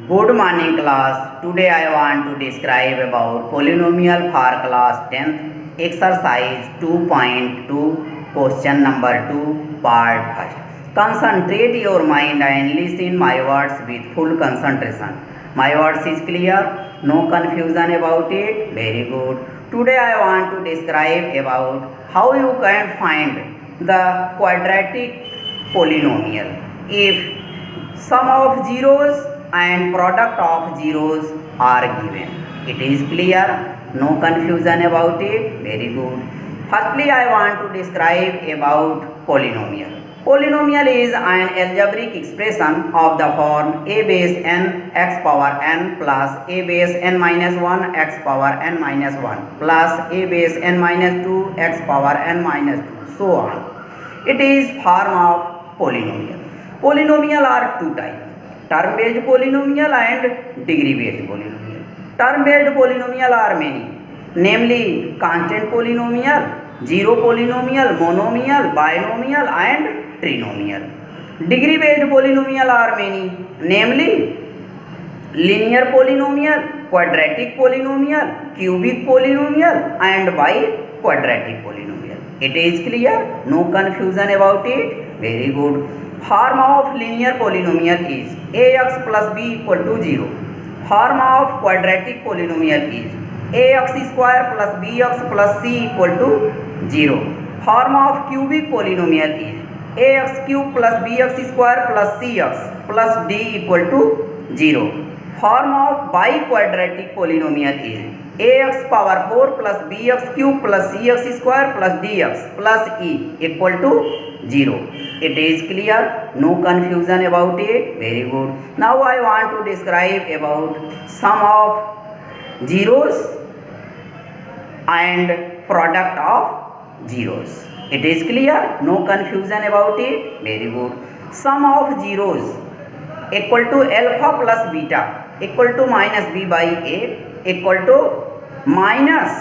Good morning class. Today I want to describe about polynomial for class 10th exercise 2.2 question number 2 part 1st. Concentrate your mind and listen my words with full concentration. My words is clear, no confusion about it. Very good. Today I want to describe about how you can find the quadratic polynomial if sum of zeros and product of zeros are given. It is clear, no confusion about it. Very good. Firstly, I want to describe about polynomial. Polynomial is an algebraic expression of the form a base n x power n plus a base n minus 1 x power n minus 1 plus a base n minus 2 x power n minus 2, so on. It is form of polynomial. Polynomial are two types: term based polynomial and degree based polynomial. Term based polynomial are many, namely constant polynomial, zero polynomial, monomial, binomial and trinomial. Degree based polynomial are many, namely linear polynomial, quadratic polynomial, cubic polynomial and bi-quadratic polynomial. It is clear, no confusion about it. Very good. Form of linear polynomial is ax plus b equal to 0. Form of quadratic polynomial is ax square plus bx plus c equal to 0. Form of cubic polynomial is ax cube plus bx square plus cx plus d equal to 0. Form of bi-quadratic polynomial is ax power 4 plus bx cube plus cx square plus dx plus e equal to 0. It is clear, no confusion about it. Very good. Now I want to describe about sum of zeros and product of zeros. It is clear, no confusion about it. Very good. Sum of zeros equal to alpha plus beta equal to minus b by a equal to minus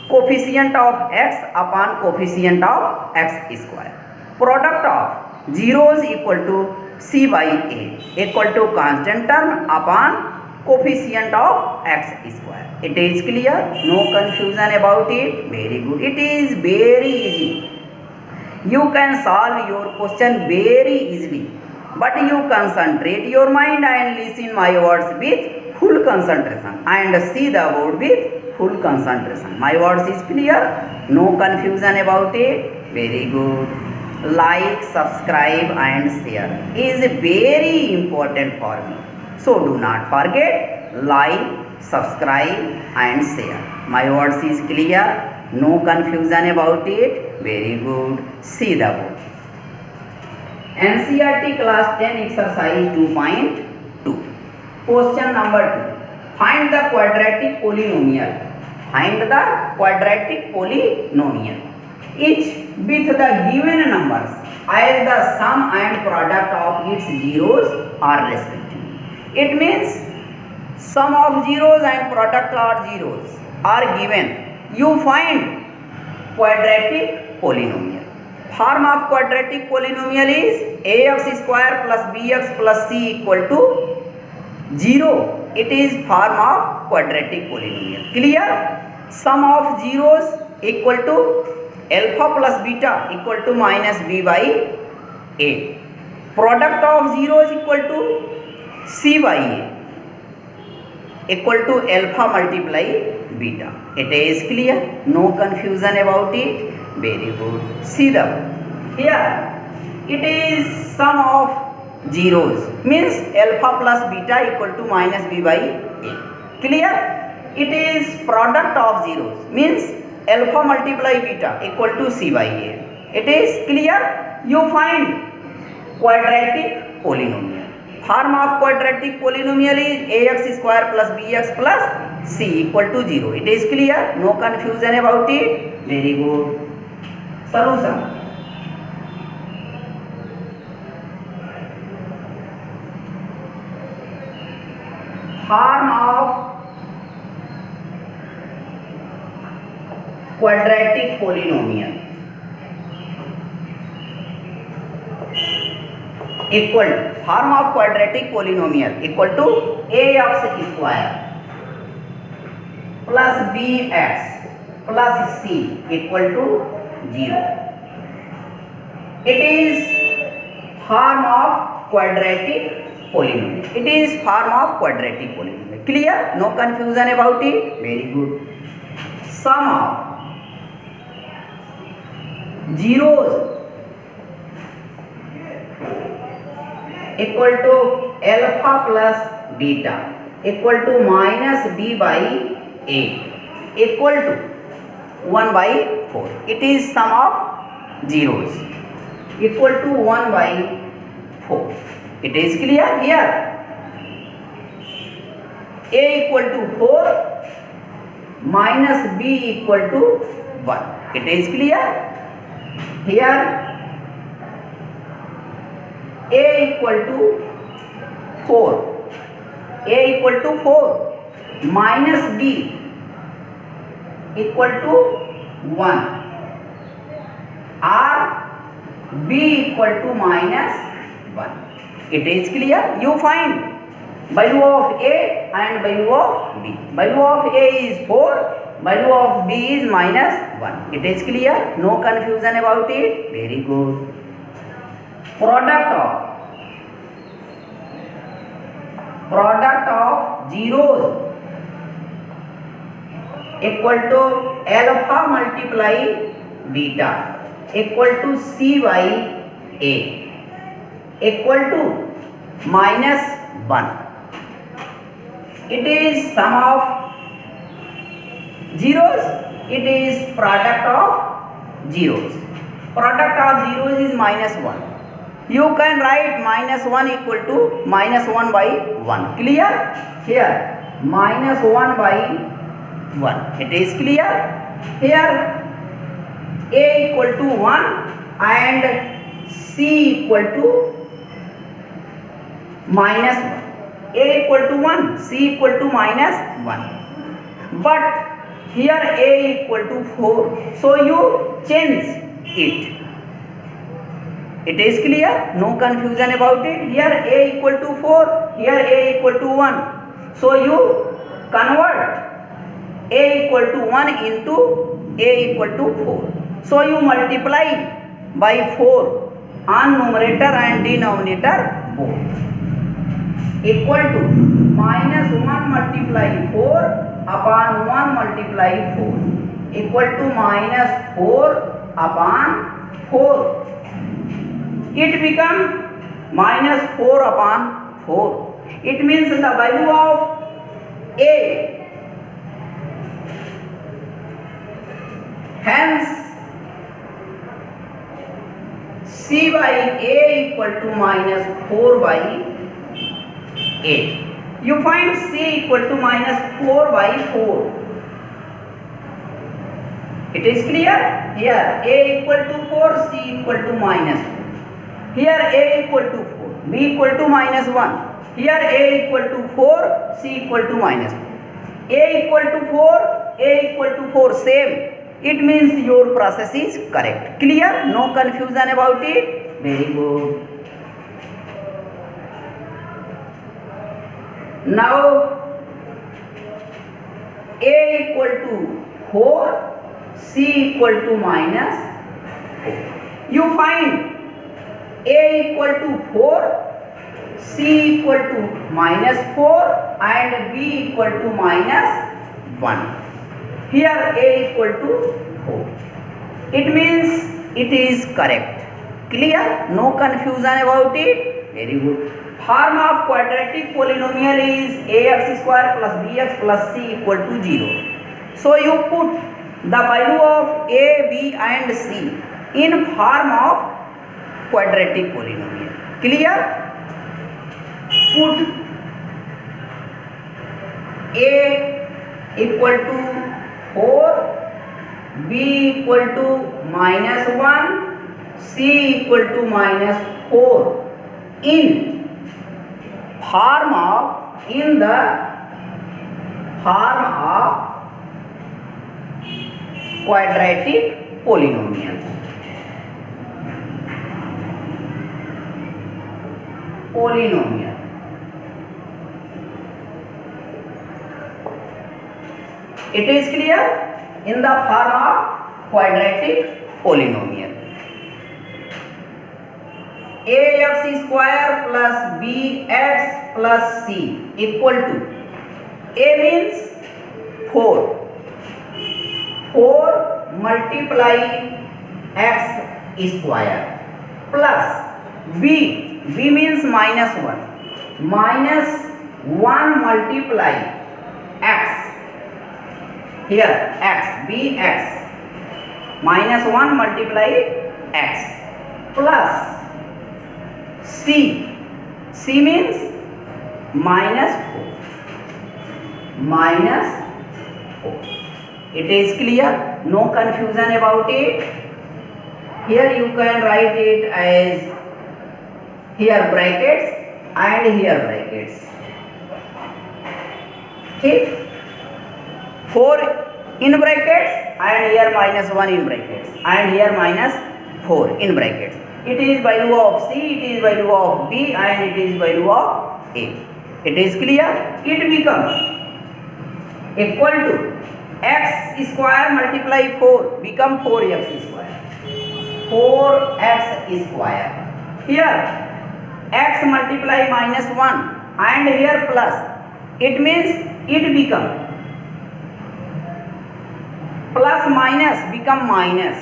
coefficient of x upon coefficient of x square. Product of zeros equal to c by a equal to constant term upon coefficient of x square. It is clear, no confusion about it. Very good. It is very easy. You can solve your question very easily, but you concentrate your mind and listen my words with full concentration and see the board with full concentration. My words is clear, no confusion about it. Very good. Like, subscribe and share is very important for me. So do not forget, like, subscribe and share. My words is clear, no confusion about it. Very good. See the board. NCERT class 10 exercise 2.2. Question number 2. Find the quadratic polynomial. Find the quadratic polynomial each with the given numbers as the sum and product of its zeros are respectively. It means sum of zeros and product of zeros are given. You find quadratic polynomial. Form of quadratic polynomial is ax square plus bx plus c equal to 0. It is form of quadratic polynomial. Clear? Sum of zeros equal to alpha plus beta equal to minus b by a. Product of zeros equal to c by a equal to alpha multiply beta. It is clear, no confusion about it. Very good. See the here. It is sum of zeros means alpha plus beta equal to minus b by a. Clear? It is product of zeros means alpha multiply beta equal to c by a. It is clear. You find quadratic polynomial. Form of quadratic polynomial is ax square plus bx plus c equal to 0. It is clear, no confusion about it. Very good. Solution. Form of quadratic polynomial. equal to form of quadratic polynomial equal to ax square plus bx plus c equal to 0. It is form of quadratic polynomial. It is form of quadratic polynomial. Clear? No confusion about it? Very good. Sum of zeros equal to alpha plus beta equal to minus b by a equal to 1 by 4. It is sum of zeros equal to 1 by 4. It is clear here. A equal to 4 minus b equal to 1. It is clear here. A equal to 4. A equal to 4 minus b equal to 1 or b equal to minus 1. It is clear. You find value of a and value of b. Value of a is 4, value of b is minus 1. It is clear. No confusion about it. Very good. Product of zeros equal to alpha multiply beta equal to c by a equal to minus 1. It is sum of zeros. It is product of zeros. Product of zeros is minus 1. You can write minus 1 equal to minus 1 by 1. Clear? Here minus 1 by 1. It is clear? Here a equal to 1 and c equal to minus 1. A equal to 1, c equal to minus 1. But here a equal to 4. So you change it. It is clear? No confusion about it. Here a equal to 4, here a equal to 1. So you convert a equal to 1 into a equal to 4. So you multiply by 4 on numerator and denominator both. Equal to minus 1 multiply 4 upon 1 multiply 4 equal to minus 4 upon 4. It becomes minus 4 upon 4. It means the value of a, hence c by a equal to minus 4 by a. You find c equal to minus 4 by 4. It is clear? Here a equal to 4, c equal to minus 4. Here a equal to 4, b equal to minus 1. Here a equal to 4, c equal to minus 4. A equal to 4, a equal to 4 same. It means your process is correct. Clear? No confusion about it? Very good. Now a equal to 4, c equal to minus 4. You find a equal to 4, c equal to minus 4 and b equal to minus 1. Here a equal to 4. It means it is correct. Clear? No confusion about it? Very good. Form of quadratic polynomial is ax square plus bx plus c equal to 0. So you put the value of a, b and c in form of quadratic polynomial. Clear? Put a equal to 4, b equal to minus 1, c equal to minus 4 in the form of quadratic polynomial. polynomial. It is clear? In the form of quadratic polynomial. Ax square plus bx plus c equal to, a means 4. 4 multiply x square plus b means minus 1. Minus 1 multiply x. Here x, bx minus 1 multiply x plus c means minus 4. Minus 4. It is clear? No confusion about it. Here you can write it as here brackets and here brackets. Okay? 4 in brackets and here minus 1 in brackets and here minus 4 in brackets. It is value of c, it is value of b and it is value of a. It is clear? It becomes equal to x square multiply 4 become 4x square. 4x square. Here x multiply minus 1 and here plus. It means it become plus minus become minus.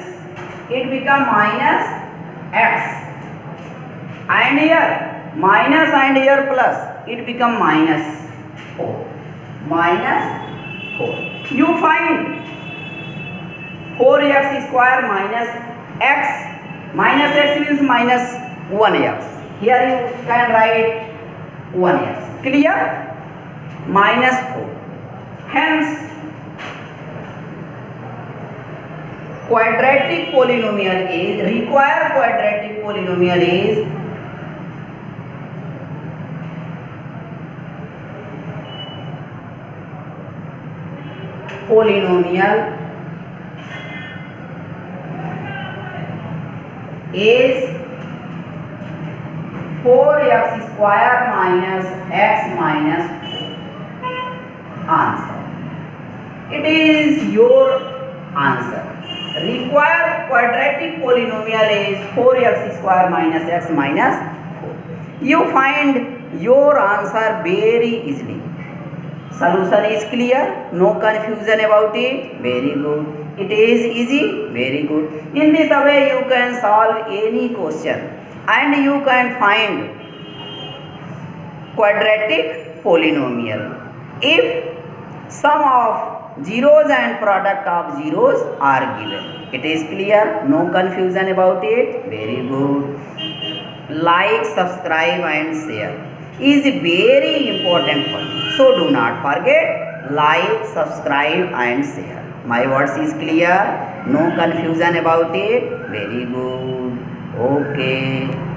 It become minus x. And here minus and here plus. It become minus 4. Minus 4. You find 4x square minus x. Minus x means minus 1x. Here you can write 1x. Clear? Minus 4. Hence, quadratic polynomial is required. Quadratic polynomial is polynomial is 4x square minus x minus 4. Answer. It is your answer. Required quadratic polynomial is 4x square minus x minus 4. You find your answer very easily. Solution is clear. No confusion about it. Very good. It is easy. Very good. In this way you can solve any question and you can find quadratic polynomial if sum of zeros and product of zeros are given. It is clear? No confusion about it? Very good. Like, subscribe and share is very important for you. So do not forget, like, subscribe and share. My words is clear? No confusion about it? Very good. Okay.